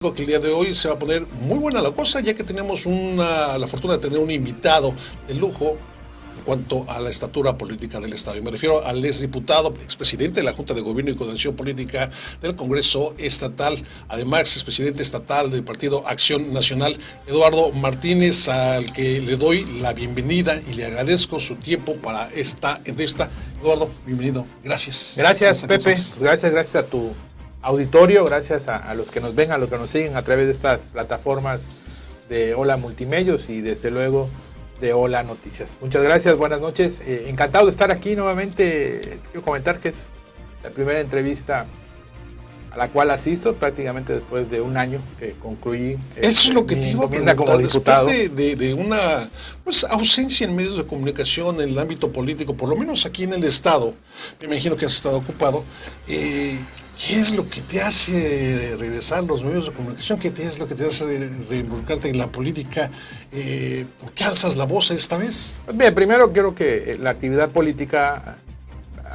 Que el día de hoy se va a poner muy buena la cosa, ya que tenemos la fortuna de tener un invitado de lujo en cuanto a la estatura política del Estado. Y me refiero al exdiputado, expresidente de la Junta de Gobierno y Coordinación Política del Congreso Estatal, además expresidente estatal del Partido Acción Nacional, Eduardo Martínez, al que le doy la bienvenida y le agradezco su tiempo para esta entrevista. Eduardo, bienvenido. Gracias. Gracias, Pepe. Gracias a tu auditorio, gracias a los que nos ven, a los que nos siguen a través de estas plataformas de Hola Multimedios y desde luego de Hola Noticias. Muchas gracias, buenas noches. Encantado de estar aquí nuevamente. Quiero comentar que es la primera entrevista a la cual asisto prácticamente después de un año que concluí. Eso es lo que te iba a preguntar, después de una ausencia en medios de comunicación en el ámbito político, por lo menos aquí en el Estado. Me imagino que has estado ocupado. ¿Qué es lo que te hace regresar a los medios de comunicación? ¿Qué es lo que te hace reinvolucrarte en la política? ¿Por qué alzas la voz esta vez? Bien, primero quiero que la actividad política,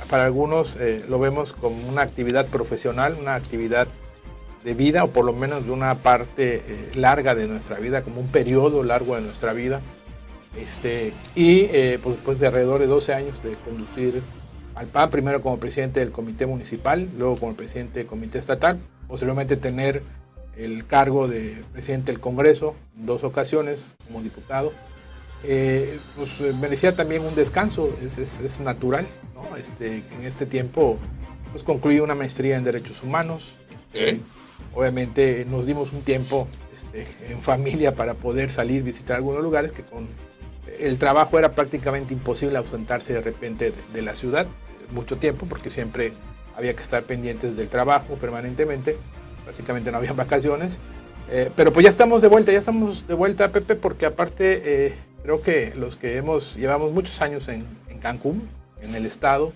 para algunos lo vemos como una actividad profesional, una actividad de vida, o por lo menos de una parte larga de nuestra vida, como un periodo largo de nuestra vida. Pues después de alrededor de 12 años de conducir al PAN, primero como presidente del comité municipal, luego como presidente del comité estatal, posteriormente tener el cargo de presidente del Congreso en 2 ocasiones como diputado. Merecía también un descanso, es natural, ¿no? En este tiempo pues concluí una maestría en Derechos Humanos. Obviamente nos dimos un tiempo en familia para poder salir, visitar algunos lugares que con el trabajo era prácticamente imposible ausentarse de repente de la ciudad mucho tiempo, porque siempre había que estar pendientes del trabajo permanentemente, básicamente no había vacaciones, pero pues ya estamos de vuelta, Pepe, porque aparte creo que los que llevamos muchos años en Cancún, en el estado,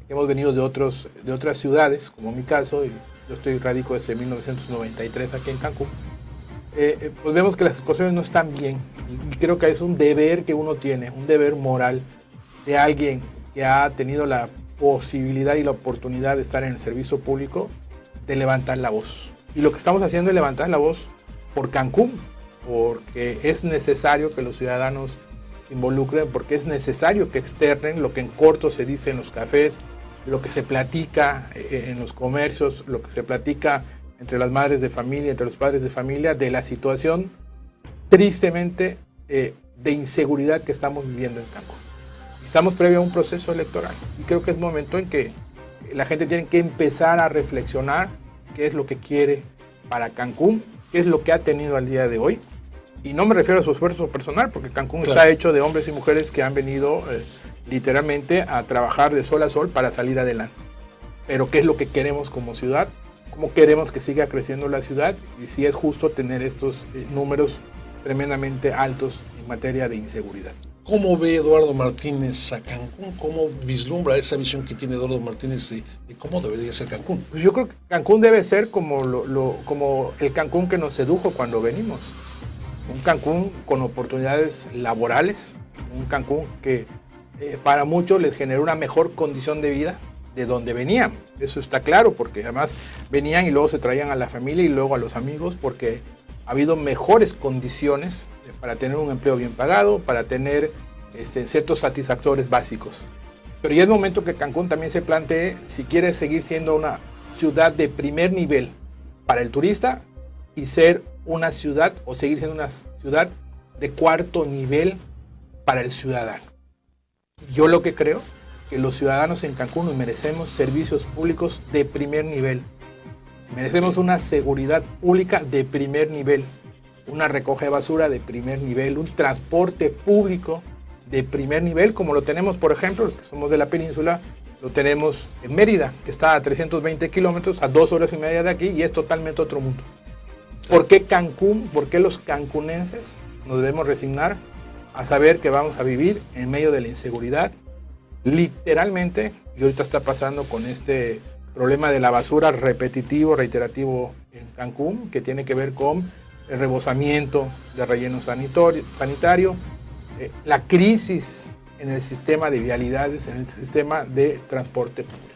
que hemos venido de otras ciudades, como mi caso, y yo radico desde 1993 aquí en Cancún, pues vemos que las cosas no están bien, y creo que es un deber que uno tiene, un deber moral de alguien que ha tenido la posibilidad y la oportunidad de estar en el servicio público, de levantar la voz. Y lo que estamos haciendo es levantar la voz por Cancún, porque es necesario que los ciudadanos se involucren, porque es necesario que externen lo que en corto se dice en los cafés, lo que se platica en los comercios, lo que se platica entre las madres de familia, entre los padres de familia, de la situación tristemente de inseguridad que estamos viviendo en Cancún. Estamos previo a un proceso electoral y creo que es momento en que la gente tiene que empezar a reflexionar qué es lo que quiere para Cancún, qué es lo que ha tenido al día de hoy. Y no me refiero a su esfuerzo personal, porque Cancún está hecho de hombres y mujeres que han venido literalmente a trabajar de sol a sol para salir adelante. Pero qué es lo que queremos como ciudad, cómo queremos que siga creciendo la ciudad y si es justo tener estos números tremendamente altos en materia de inseguridad. ¿Cómo ve Eduardo Martínez a Cancún? ¿Cómo vislumbra esa visión que tiene Eduardo Martínez de cómo debería ser Cancún? Pues yo creo que Cancún debe ser como el Cancún que nos sedujo cuando venimos. Un Cancún con oportunidades laborales, un Cancún que para muchos les generó una mejor condición de vida de donde venían. Eso está claro, porque además venían y luego se traían a la familia y luego a los amigos, porque ha habido mejores condiciones para tener un empleo bien pagado, para tener ciertos satisfactores básicos. Pero ya es momento que Cancún también se plantee si quiere seguir siendo una ciudad de primer nivel para el turista y ser una ciudad o seguir siendo una ciudad de cuarto nivel para el ciudadano. Yo lo que creo que los ciudadanos en Cancún nos merecemos servicios públicos de primer nivel. Merecemos una seguridad pública de primer nivel, una recoge de basura de primer nivel, un transporte público de primer nivel, como lo tenemos, por ejemplo, los que somos de la península, lo tenemos en Mérida, que está a 320 kilómetros, a 2 horas y media de aquí, y es totalmente otro mundo. ¿Por qué Cancún? ¿Por qué los cancunenses nos debemos resignar a saber que vamos a vivir en medio de la inseguridad? Literalmente, y ahorita está pasando con este problema de la basura repetitivo, reiterativo en Cancún, que tiene que ver con el rebosamiento de relleno sanitario, la crisis en el sistema de vialidades, en el sistema de transporte público.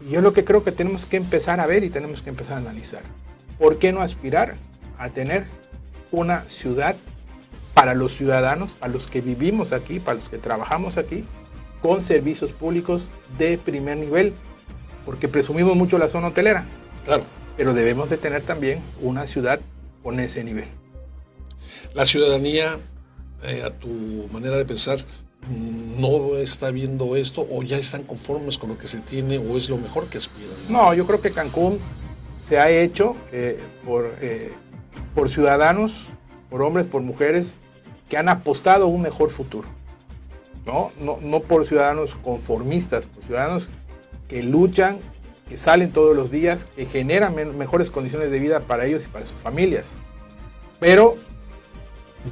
Y yo lo que creo que tenemos que empezar a ver y tenemos que empezar a analizar. ¿por qué no aspirar a tener una ciudad para los ciudadanos, para los que vivimos aquí, para los que trabajamos aquí, con servicios públicos de primer nivel? Porque presumimos mucho la zona hotelera, Claro. pero debemos de tener también una ciudad con ese nivel. La ciudadanía, a tu manera de pensar, no está viendo esto, o ya están conformes con lo que se tiene, o es lo mejor que aspiran. No, yo creo que Cancún se ha hecho por ciudadanos, por hombres, por mujeres que han apostado a un mejor futuro. No por ciudadanos conformistas, por ciudadanos que luchan, que salen todos los días, que generan mejores condiciones de vida para ellos y para sus familias. Pero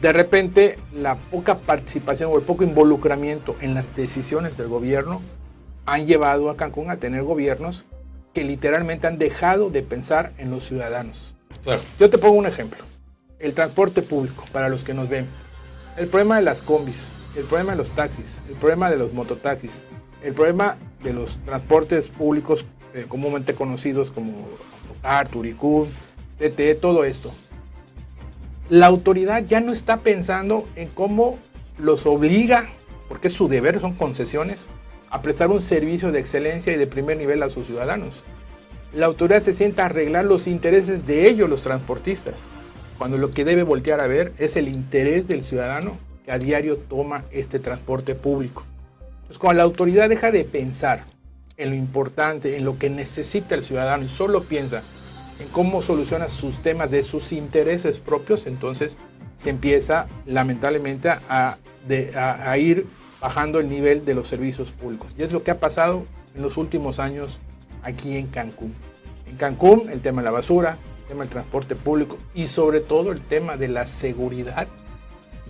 de repente la poca participación o el poco involucramiento en las decisiones del gobierno han llevado a Cancún a tener gobiernos que literalmente han dejado de pensar en los ciudadanos. Claro. Yo te pongo un ejemplo. El transporte público, para los que nos ven. El problema de las combis, el problema de los taxis, el problema de los mototaxis, el problema de los transportes públicos comúnmente conocidos como Autocar, Turicún, TTE, todo esto. La autoridad ya no está pensando en cómo los obliga, porque es su deber, son concesiones, a prestar un servicio de excelencia y de primer nivel a sus ciudadanos. La autoridad se sienta a arreglar los intereses de ellos, los transportistas, cuando lo que debe voltear a ver es el interés del ciudadano que a diario toma este transporte público. Entonces, cuando la autoridad deja de pensar en lo importante, en lo que necesita el ciudadano y solo piensa en cómo soluciona sus temas de sus intereses propios, entonces se empieza lamentablemente a ir bajando el nivel de los servicios públicos. Y es lo que ha pasado en los últimos años aquí en Cancún. En Cancún, el tema de la basura, el tema del transporte público y sobre todo el tema de la seguridad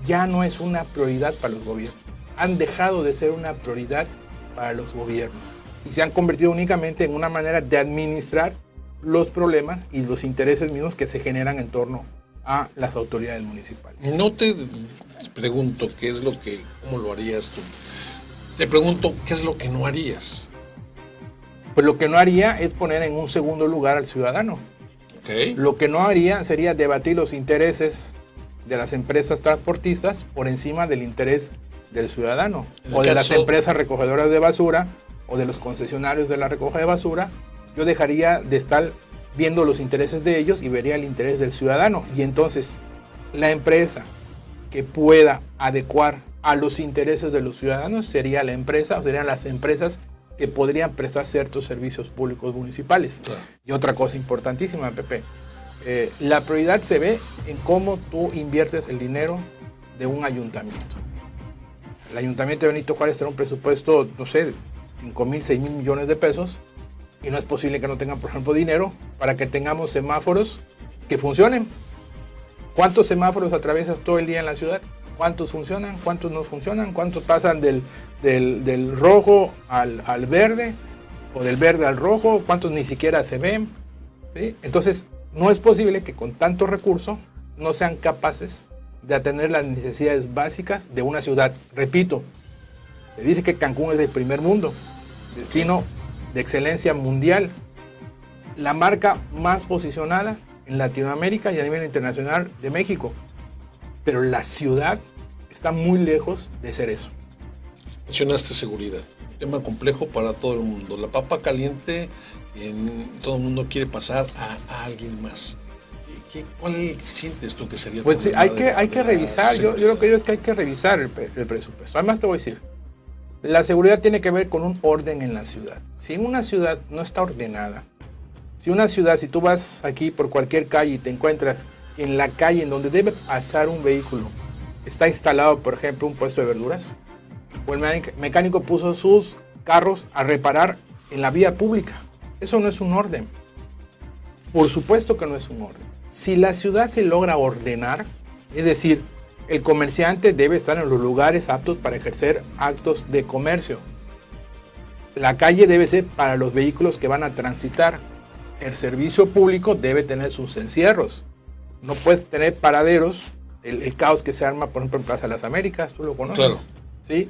ya no es una prioridad para los gobiernos. Han dejado de ser una prioridad para los gobiernos y se han convertido únicamente en una manera de administrar los problemas y los intereses mismos que se generan en torno a las autoridades municipales. No te pregunto cómo lo harías tú. Te pregunto qué es lo que no harías. Pues lo que no haría es poner en un segundo lugar al ciudadano. Okay. Lo que no haría sería debatir los intereses de las empresas transportistas por encima del interés del ciudadano o de las empresas recogedoras de basura o de los concesionarios de la recogida de basura. Yo dejaría de estar viendo los intereses de ellos y vería el interés del ciudadano. Y entonces la empresa que pueda adecuar a los intereses de los ciudadanos sería la empresa, o serían las empresas que podrían prestar ciertos servicios públicos municipales. Claro. Y otra cosa importantísima, Pepe, la prioridad se ve en cómo tú inviertes el dinero de un ayuntamiento. El ayuntamiento de Benito Juárez tiene un presupuesto, no sé, 5,000, 6,000 millones de pesos, y no es posible que no tengan, por ejemplo, dinero para que tengamos semáforos que funcionen. ¿Cuántos semáforos atraviesas todo el día en la ciudad? ¿Cuántos funcionan? ¿Cuántos no funcionan? ¿Cuántos pasan del rojo al verde? ¿O del verde al rojo? ¿Cuántos ni siquiera se ven? ¿Sí? Entonces, no es posible que con tanto recurso no sean capaces de atender las necesidades básicas de una ciudad. Repito, se dice que Cancún es del primer mundo, destino de excelencia mundial, la marca más posicionada en Latinoamérica y a nivel internacional de México. Pero la ciudad está muy lejos de ser eso. Mencionaste seguridad, un tema complejo para todo el mundo. La papa caliente, todo el mundo quiere pasar a alguien más. ¿Cuál sientes tú que sería? Pues sí, hay que revisar. Yo lo que digo es que hay que revisar el presupuesto. Además te voy a decir, la seguridad tiene que ver con un orden en la ciudad. Si una ciudad no está ordenada, si tú vas aquí por cualquier calle y te encuentras en la calle en donde debe pasar un vehículo está instalado, por ejemplo, un puesto de verduras, o el mecánico puso sus carros a reparar en la vía pública, eso no es un orden. Por supuesto que no es un orden. Si la ciudad se logra ordenar, es decir, el comerciante debe estar en los lugares aptos para ejercer actos de comercio. La calle debe ser para los vehículos que van a transitar. El servicio público debe tener sus encierros. No puedes tener paraderos, el caos que se arma, por ejemplo, en Plaza de las Américas, tú lo conoces. Claro. ¿Sí?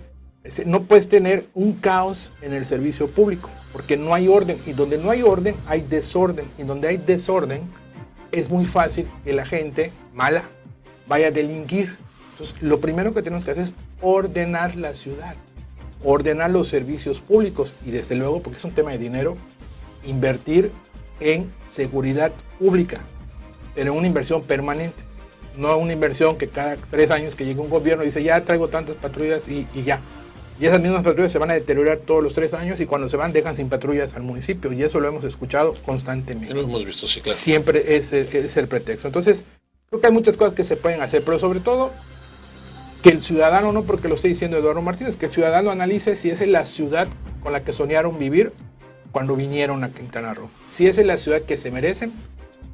No puedes tener un caos en el servicio público, porque no hay orden. Y donde no hay orden, hay desorden. Y donde hay desorden, es muy fácil que la gente mala vaya a delinquir. Entonces, lo primero que tenemos que hacer es ordenar la ciudad, ordenar los servicios públicos y desde luego, porque es un tema de dinero, invertir en seguridad pública, pero una inversión permanente, no una inversión que cada 3 años que llegue un gobierno dice ya traigo tantas patrullas y ya. Y esas mismas patrullas se van a deteriorar todos los 3 años y cuando se van dejan sin patrullas al municipio. Y eso lo hemos escuchado constantemente. Lo hemos visto, sí, claro. Siempre es el pretexto. Entonces, creo que hay muchas cosas que se pueden hacer, pero sobre todo que el ciudadano, no porque lo esté diciendo Eduardo Martínez, que el ciudadano analice si esa es la ciudad con la que soñaron vivir cuando vinieron a Quintana Roo. Si esa es la ciudad que se merecen,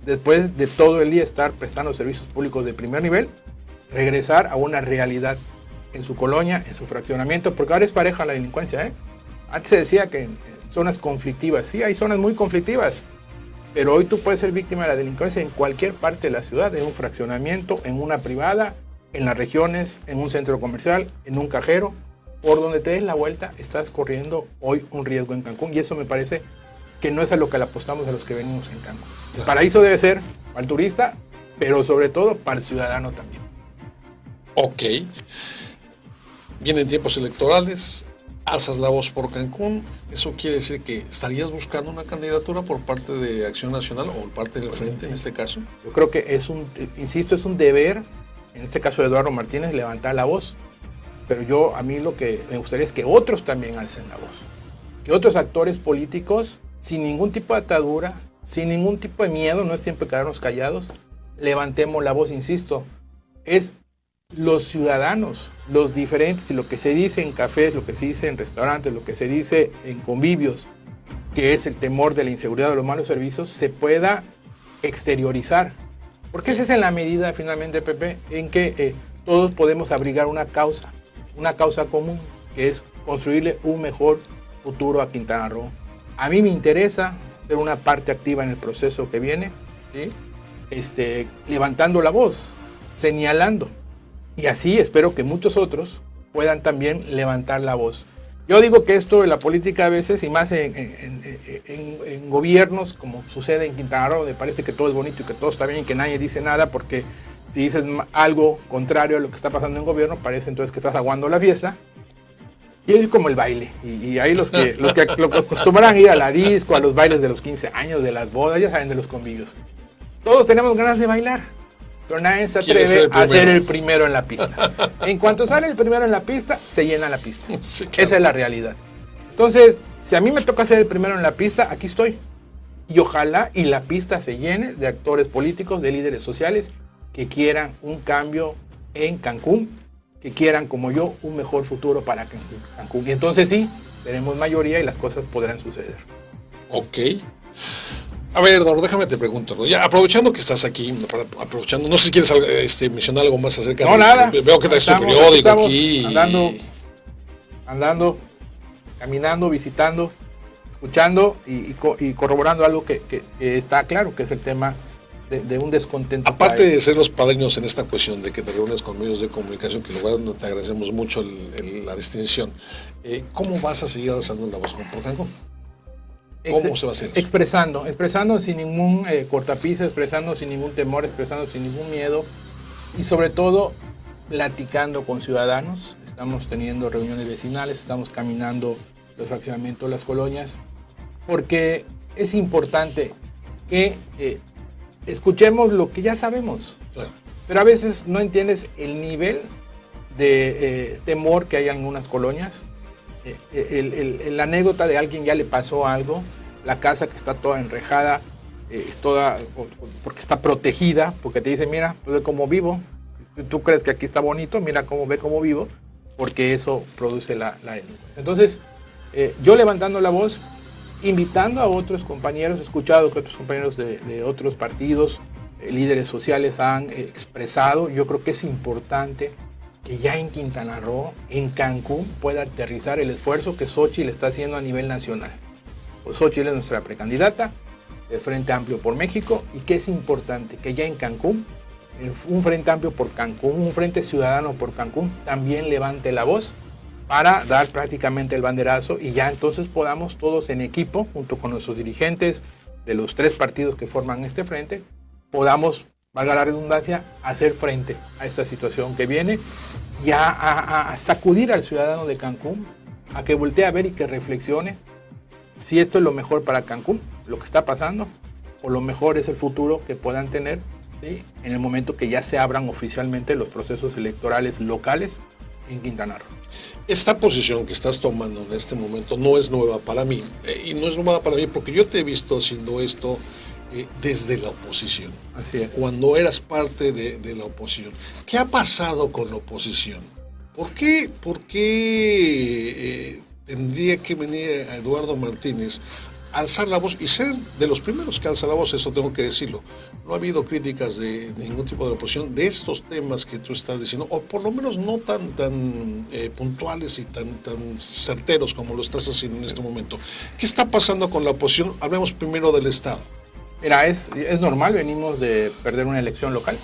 después de todo el día estar prestando servicios públicos de primer nivel, regresar a una realidad en su colonia, en su fraccionamiento, porque ahora es pareja la delincuencia, ¿eh? Antes se decía que en zonas conflictivas, sí, hay zonas muy conflictivas, pero hoy tú puedes ser víctima de la delincuencia en cualquier parte de la ciudad, en un fraccionamiento, en una privada, en las regiones, en un centro comercial, en un cajero, por donde te des la vuelta, estás corriendo hoy un riesgo en Cancún, y eso me parece que no es a lo que le apostamos a los que venimos en Cancún. El paraíso debe ser para el turista, pero sobre todo para el ciudadano también. Ok. Vienen tiempos electorales, alzas la voz por Cancún. ¿Eso quiere decir que estarías buscando una candidatura por parte de Acción Nacional o por parte del Frente en este caso? Yo creo que insisto, es un deber, en este caso de Eduardo Martínez, levantar la voz. Pero a mí lo que me gustaría es que otros también alcen la voz. Que otros actores políticos, sin ningún tipo de atadura, sin ningún tipo de miedo, no es tiempo de quedarnos callados, levantemos la voz, insisto. Es los ciudadanos, los diferentes, y lo que se dice en cafés, lo que se dice en restaurantes, lo que se dice en convivios, que es el temor de la inseguridad de los malos servicios, se pueda exteriorizar. Porque esa es en la medida, finalmente, Pepe, en que todos podemos abrigar una causa común, que es construirle un mejor futuro a Quintana Roo. A mí me interesa ser una parte activa en el proceso que viene, ¿sí? Levantando la voz, señalando. Y así espero que muchos otros puedan también levantar la voz. Yo digo que esto de la política a veces, y más en gobiernos, como sucede en Quintana Roo, donde parece que todo es bonito y que todo está bien y que nadie dice nada, porque si dices algo contrario a lo que está pasando en gobierno, parece entonces que estás aguando la fiesta. Y es como el baile. Y ahí los que acostumbran a ir a la disco, a los bailes de los 15 años, de las bodas, ya saben, de los convivios. Todos tenemos ganas de bailar, pero nadie se atreve a ser el primero en la pista. En cuanto sale el primero en la pista, se llena la pista. Sí, claro. Esa es la realidad. Entonces, si a mí me toca ser el primero en la pista, aquí estoy. Y ojalá y la pista se llene de actores políticos, de líderes sociales que quieran un cambio en Cancún, que quieran, como yo, un mejor futuro para Cancún. Y entonces sí, tenemos mayoría y las cosas podrán suceder. Ok. A ver, Eduardo, déjame te pregunto, ¿no? Ya aprovechando que estás aquí, no sé si quieres mencionar algo más acerca de nada. Veo que traes tu periódico aquí. Andando, caminando, visitando, escuchando y corroborando algo que está claro, que es el tema de un descontento. Aparte de ser los padrinos en esta cuestión de que te reúnes con medios de comunicación, que lugar donde te agradecemos mucho la distinción, ¿cómo vas a seguir alzando la voz por Cancún? ¿Cómo se va a hacer eso? Expresando sin ningún cortapisa, expresando sin ningún temor, expresando sin ningún miedo y sobre todo platicando con ciudadanos. Estamos teniendo reuniones vecinales, estamos caminando los fraccionamientos, las colonias, porque es importante que escuchemos lo que ya sabemos. Claro. Pero a veces no entiendes el nivel de temor que hay en algunas colonias. La anécdota de alguien ya le pasó algo, la casa que está toda enrejada, es toda porque está protegida, porque te dice, mira, ve cómo vivo, tú crees que aquí está bonito, mira cómo vivo, porque eso produce la delincuencia. Entonces, yo levantando la voz, invitando a otros compañeros, he escuchado que otros compañeros de otros partidos, líderes sociales han expresado, yo creo que es importante que ya en Quintana Roo, en Cancún, pueda aterrizar el esfuerzo que Xóchitl está haciendo a nivel nacional. Pues Xóchitl es nuestra precandidata del Frente Amplio por México y que es importante que ya en Cancún, un Frente Amplio por Cancún, un Frente Ciudadano por Cancún, también levante la voz para dar prácticamente el banderazo y ya entonces podamos todos en equipo, junto con nuestros dirigentes de los 3 partidos que forman este frente, podamos, valga la redundancia, hacer frente a esta situación que viene y a sacudir al ciudadano de Cancún, a que voltee a ver y que reflexione si esto es lo mejor para Cancún, lo que está pasando, o lo mejor es el futuro que puedan tener, ¿sí?, en el momento que ya se abran oficialmente los procesos electorales locales en Quintana Roo. Esta posición que estás tomando en este momento no es nueva para mí, y no es nueva para mí porque yo te he visto haciendo esto desde la oposición. Así es. Cuando eras parte de la oposición. ¿Qué ha pasado con la oposición? ¿Por qué tendría que venir a Eduardo Martínez a alzar la voz y ser de los primeros que alza la voz? Eso tengo que decirlo. No ha habido críticas de ningún tipo de oposición de estos temas que tú estás diciendo, o por lo menos no tan puntuales y tan certeros como lo estás haciendo en este momento. ¿Qué está pasando con la oposición? Hablemos primero del Estado. Mira, es normal, venimos de perder una elección local.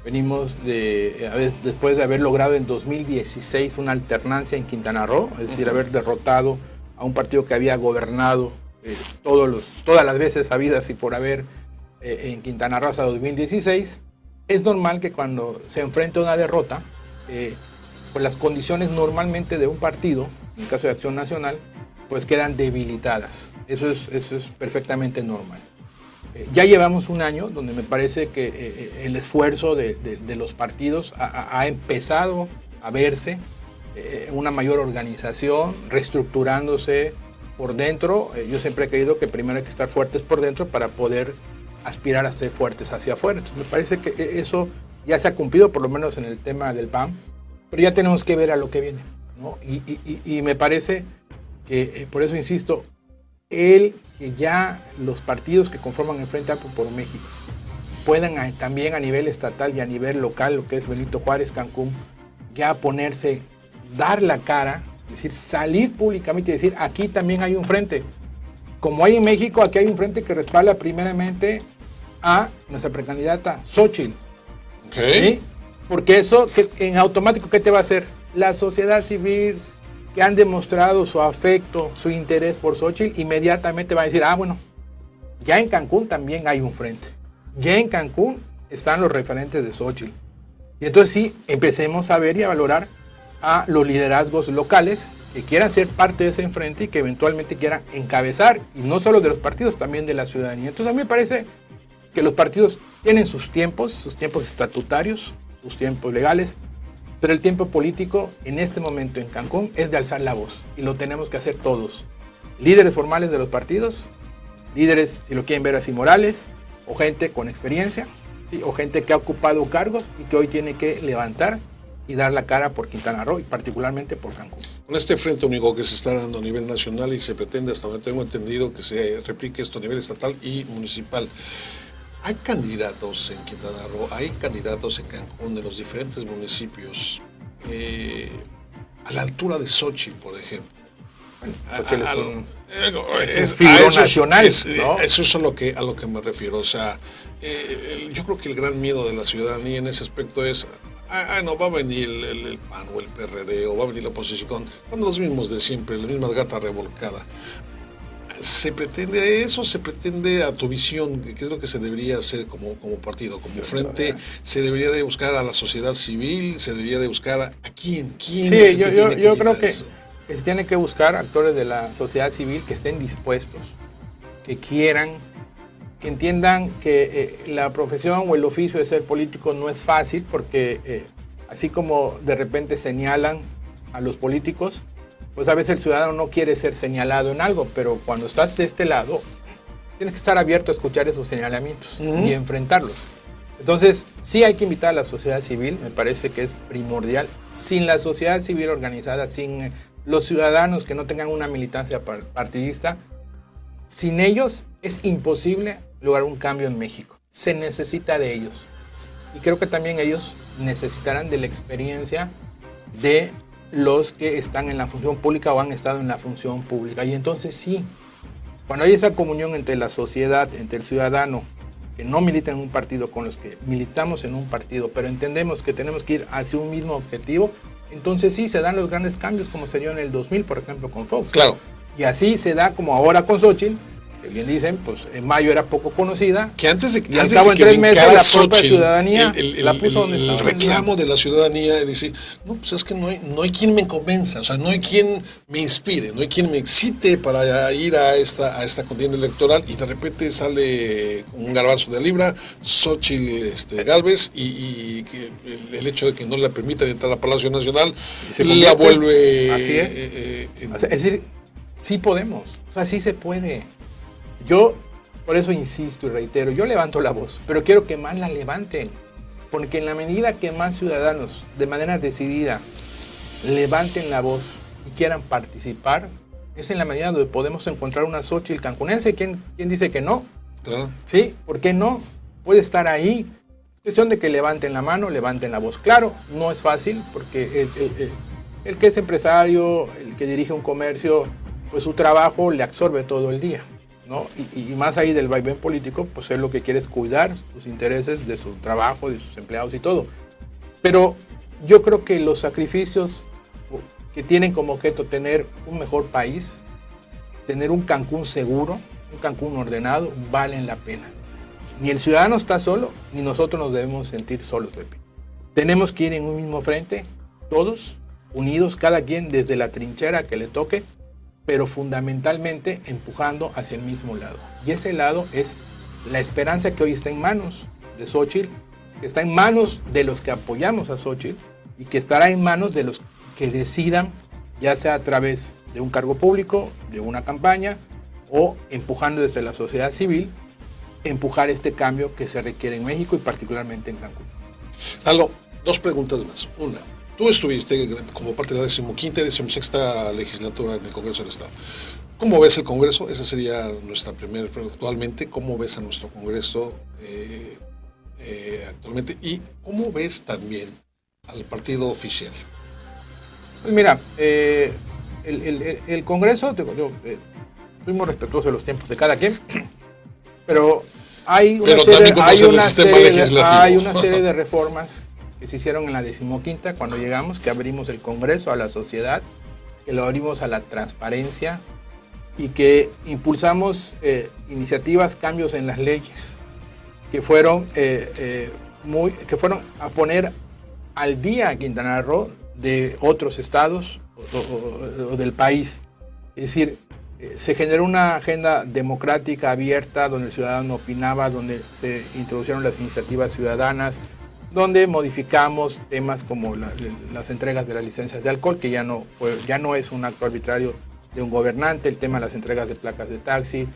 Venimos después de haber logrado en 2016 una alternancia en Quintana Roo, es decir, haber derrotado a un partido que había gobernado todas las veces habidas y por haber en Quintana Roo hasta 2016. Es normal que cuando se enfrenta a una derrota, pues las condiciones normalmente de un partido, en el caso de Acción Nacional, pues quedan debilitadas. Eso es perfectamente normal. Ya llevamos un año donde me parece que el esfuerzo de los partidos ha empezado a verse, una mayor organización, reestructurándose por dentro. Yo siempre he creído que primero hay que estar fuertes por dentro para poder aspirar a ser fuertes hacia afuera. Entonces me parece que eso ya se ha cumplido, por lo menos en el tema del PAN, pero ya tenemos que ver a lo que viene, ¿no? Y me parece que, por eso insisto, que ya los partidos que conforman el Frente Amplio por México puedan también a nivel estatal y a nivel local, lo que es Benito Juárez, Cancún, ya ponerse, dar la cara, es decir, salir públicamente y decir, aquí también hay un frente. Como hay en México, aquí hay un frente que respalda primeramente a nuestra precandidata Xóchitl. Okay. ¿Sí? Porque eso, en automático, ¿qué te va a hacer? La sociedad civil que han demostrado su afecto, su interés por Xóchitl, inmediatamente va a decir, bueno, ya en Cancún también hay un frente. Ya en Cancún están los referentes de Xóchitl. Y entonces sí, empecemos a ver y a valorar a los liderazgos locales que quieran ser parte de ese frente y que eventualmente quieran encabezar, y no solo de los partidos, también de la ciudadanía. Entonces a mí me parece que los partidos tienen sus tiempos estatutarios, sus tiempos legales, pero el tiempo político en este momento en Cancún es de alzar la voz, y lo tenemos que hacer todos. Líderes formales de los partidos, líderes, si lo quieren ver así, morales, o gente con experiencia, ¿sí?, o gente que ha ocupado cargos y que hoy tiene que levantar y dar la cara por Quintana Roo y particularmente por Cancún. Con este frente único que se está dando a nivel nacional y se pretende, hasta donde tengo entendido, que se replique esto a nivel estatal y municipal. Hay candidatos en Quintana Roo, hay candidatos en Cancún de los diferentes municipios a la altura de Xóchitl, por ejemplo. Es figura nacional, ¿no? Eso es a lo que me refiero. O sea, yo creo que el gran miedo de la ciudadanía en ese aspecto es, no va a venir el PAN o el PRD o va a venir la oposición, cuando los mismos de siempre, las mismas gatas revolcadas. ¿Se pretende eso? ¿Se pretende, a tu visión, qué es lo que se debería hacer como partido, como frente? ¿Se debería de buscar a la sociedad civil? ¿Se debería de buscar a quién? Sí, yo creo que se tiene que buscar actores de la sociedad civil que estén dispuestos, que quieran, que entiendan que la profesión o el oficio de ser político no es fácil, porque así como de repente señalan a los políticos, pues a veces el ciudadano no quiere ser señalado en algo, pero cuando estás de este lado, tienes que estar abierto a escuchar esos señalamientos y enfrentarlos. Entonces, sí hay que invitar a la sociedad civil, me parece que es primordial. Sin la sociedad civil organizada, sin los ciudadanos que no tengan una militancia partidista, sin ellos es imposible lograr un cambio en México. Se necesita de ellos. Y creo que también ellos necesitarán de la experiencia de los que están en la función pública o han estado en la función pública. Y entonces sí, cuando hay esa comunión entre la sociedad, entre el ciudadano que no milita en un partido con los que militamos en un partido, pero entendemos que tenemos que ir hacia un mismo objetivo, entonces sí se dan los grandes cambios, como se dio en el 2000, por ejemplo, con Fox. Claro. Y así se da como ahora con Xóchitl, que bien dicen, pues en mayo era poco conocida. Que antes de, y al cabo en 3 meses la propia ciudadanía la puso donde estaba. El reclamo de la ciudadanía dice, no, pues es que no hay quien me convenza, o sea, no hay quien me inspire, no hay quien me excite para ir a esta contienda electoral, y de repente sale un garbanzo de libra, Xóchitl Gálvez, y que el hecho de que no le permitan entrar a Palacio Nacional la vuelve... Así es. Es decir, sí podemos, o sea, sí se puede. Yo, por eso insisto y reitero, yo levanto la voz, pero quiero que más la levanten, porque en la medida que más ciudadanos, de manera decidida, levanten la voz y quieran participar, es en la medida donde podemos encontrar una Xóchitl cancunense. ¿Quién dice que no? Claro. Sí, ¿por qué no? Puede estar ahí. Cuestión de que levanten la mano, levanten la voz. Claro, no es fácil, porque el que es empresario, el que dirige un comercio, pues su trabajo le absorbe todo el día, ¿no? Y más ahí del vaivén político, pues él lo que quiere es cuidar sus intereses de su trabajo, de sus empleados y todo. Pero yo creo que los sacrificios que tienen como objeto tener un mejor país, tener un Cancún seguro, un Cancún ordenado, valen la pena. Ni el ciudadano está solo, ni nosotros nos debemos sentir solos, Pepe. Tenemos que ir en un mismo frente, todos, unidos, cada quien desde la trinchera que le toque, pero fundamentalmente empujando hacia el mismo lado. Y ese lado es la esperanza que hoy está en manos de Xóchitl, que está en manos de los que apoyamos a Xóchitl, y que estará en manos de los que decidan, ya sea a través de un cargo público, de una campaña, o empujando desde la sociedad civil, empujar este cambio que se requiere en México y particularmente en Cancún. Aldo, 2 preguntas más. Una, tú estuviste como parte de la 15ª y 16ª legislatura en el Congreso del Estado. ¿Cómo ves el Congreso? Esa sería nuestra primera pregunta actualmente. ¿Cómo ves a nuestro Congreso actualmente? ¿Y cómo ves también al partido oficial? Pues mira, el Congreso, fuimos respetuosos de los tiempos de cada quien, pero hay una serie de reformas que se hicieron en la 15ª cuando llegamos, que abrimos el Congreso a la sociedad, que lo abrimos a la transparencia y que impulsamos iniciativas, cambios en las leyes que fueron a poner al día a Quintana Roo de otros estados o del país. Es decir, se generó una agenda democrática abierta donde el ciudadano opinaba, donde se introdujeron las iniciativas ciudadanas, donde modificamos temas como las entregas de las licencias de alcohol, que ya no es un acto arbitrario de un gobernante, el tema de las entregas de placas de taxi,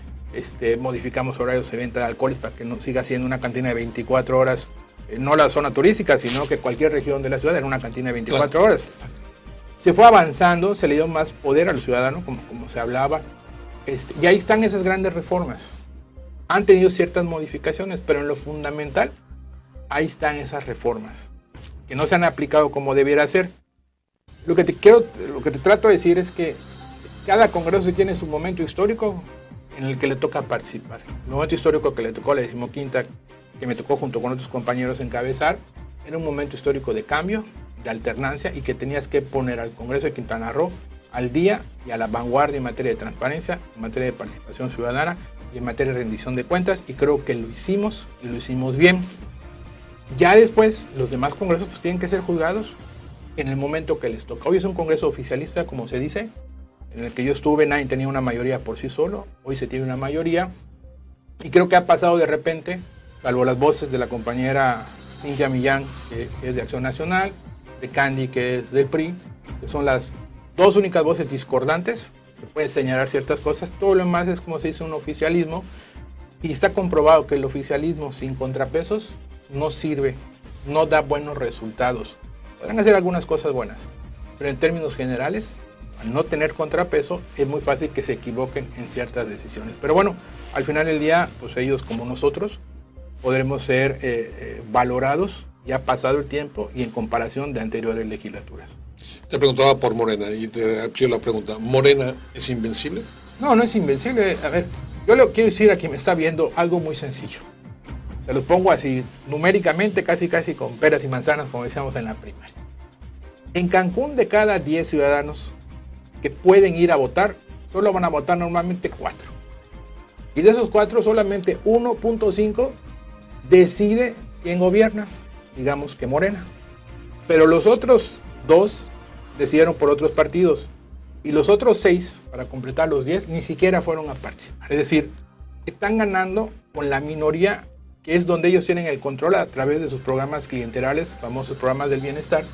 modificamos horarios de venta de alcoholes para que no siga siendo una cantina de 24 horas, no la zona turística, sino que cualquier región de la ciudad era una cantina de 24 horas. Se fue avanzando, se le dio más poder al ciudadano, como se hablaba, y ahí están esas grandes reformas. Han tenido ciertas modificaciones, pero en lo fundamental, ahí están esas reformas, que no se han aplicado como debiera ser. Lo que te trato de decir es que cada congreso tiene su momento histórico en el que le toca participar. El momento histórico que le tocó a la 15ª, que me tocó junto con otros compañeros encabezar, era un momento histórico de cambio, de alternancia, y que tenías que poner al Congreso de Quintana Roo al día y a la vanguardia en materia de transparencia, en materia de participación ciudadana y en materia de rendición de cuentas, y creo que lo hicimos y lo hicimos bien. Ya después los demás congresos pues tienen que ser juzgados en el momento que les toca. Hoy es un congreso oficialista, como se dice, en el que yo estuve, nadie tenía una mayoría por sí solo, hoy se tiene una mayoría, y creo que ha pasado de repente, salvo las voces de la compañera Cintia Millán, que es de Acción Nacional, de Candy, que es del PRI, que son las 2 únicas voces discordantes, que pueden señalar ciertas cosas. Todo lo demás es, como se dice, un oficialismo, y está comprobado que el oficialismo sin contrapesos no sirve, no da buenos resultados. Podrán hacer algunas cosas buenas, pero en términos generales, al no tener contrapeso, es muy fácil que se equivoquen en ciertas decisiones. Pero bueno, al final del día, pues ellos como nosotros podremos ser valorados, ya pasado el tiempo y en comparación de anteriores legislaturas. Te preguntaba por Morena y te amplio la pregunta. ¿Morena es invencible? No, no es invencible. A ver, yo le quiero decir a quien me está viendo algo muy sencillo. Se los pongo así, numéricamente, casi con peras y manzanas, como decíamos en la primaria. En Cancún, de cada 10 ciudadanos que pueden ir a votar, solo van a votar normalmente 4. Y de esos 4, solamente 1.5 decide quién gobierna, digamos que Morena. Pero los otros 2 decidieron por otros partidos. Y los otros 6, para completar los 10, ni siquiera fueron a participar. Es decir, están ganando con la minoría, que es donde ellos tienen el control a través de sus programas clientelares, famosos programas del bienestar,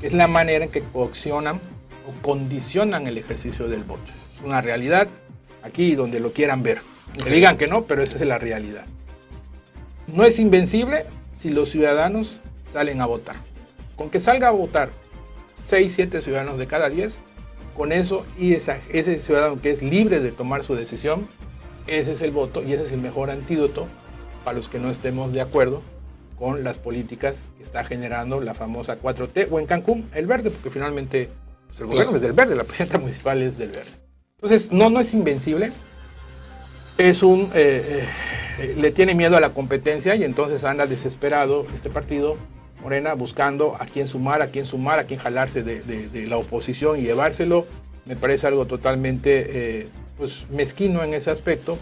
que es la manera en que coaccionan o condicionan el ejercicio del voto. Es una realidad aquí donde lo quieran ver. Que digan que no, pero esa es la realidad. No es invencible si los ciudadanos salen a votar. Con que salga a votar 6, 7 ciudadanos de cada 10, con eso y ese ciudadano que es libre de tomar su decisión, ese es el voto y ese es el mejor antídoto para los que no estemos de acuerdo con las políticas que está generando la famosa 4T, o en Cancún, el verde, porque finalmente pues, el gobierno es del verde, la presidenta municipal es del verde. Entonces, no es invencible, es le tiene miedo a la competencia y entonces anda desesperado este partido, Morena, buscando a quién sumar, a quién jalarse de la oposición y llevárselo. Me parece algo totalmente pues mezquino en ese aspecto,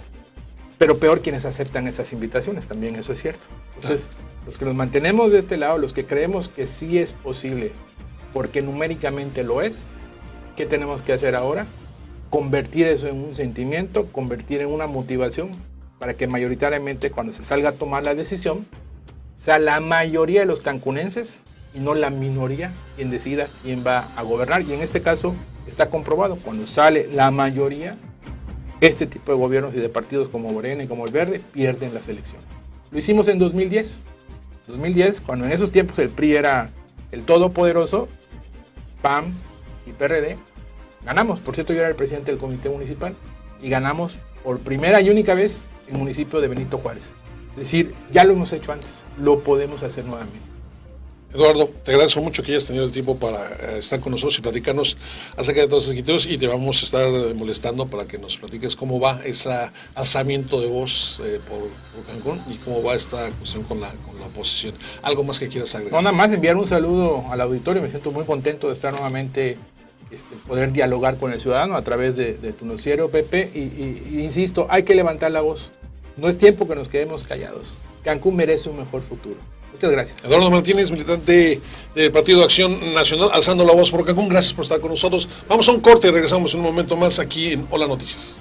pero peor quienes aceptan esas invitaciones, también eso es cierto. Entonces, los que nos mantenemos de este lado, los que creemos que sí es posible, porque numéricamente lo es, ¿qué tenemos que hacer ahora? Convertir eso en un sentimiento, convertir en una motivación, para que mayoritariamente cuando se salga a tomar la decisión, sea la mayoría de los cancunenses y no la minoría quien decida quién va a gobernar. Y en este caso está comprobado, cuando sale la mayoría, este tipo de gobiernos y de partidos como Morena y como el Verde pierden las elecciones. Lo hicimos en 2010. 2010, cuando en esos tiempos el PRI era el todopoderoso, PAN y PRD, ganamos. Por cierto, yo era el presidente del comité municipal y ganamos por primera y única vez el municipio de Benito Juárez. Es decir, ya lo hemos hecho antes, lo podemos hacer nuevamente. Eduardo, te agradezco mucho que hayas tenido el tiempo para estar con nosotros y platicarnos acerca de todos estos criterios, y te vamos a estar molestando para que nos platiques cómo va ese alzamiento de voz por Cancún y cómo va esta cuestión con la oposición. ¿Algo más que quieras agregar? No, nada más enviar un saludo al auditorio. Me siento muy contento de estar nuevamente, poder dialogar con el ciudadano a través de tu noticiero, Pepe, y insisto, hay que levantar la voz. No es tiempo que nos quedemos callados. Cancún merece un mejor futuro. Muchas gracias. Eduardo Martínez, militante del Partido de Acción Nacional, alzando la voz por Cancún. Gracias por estar con nosotros. Vamos a un corte y regresamos en un momento más aquí en Hola Noticias.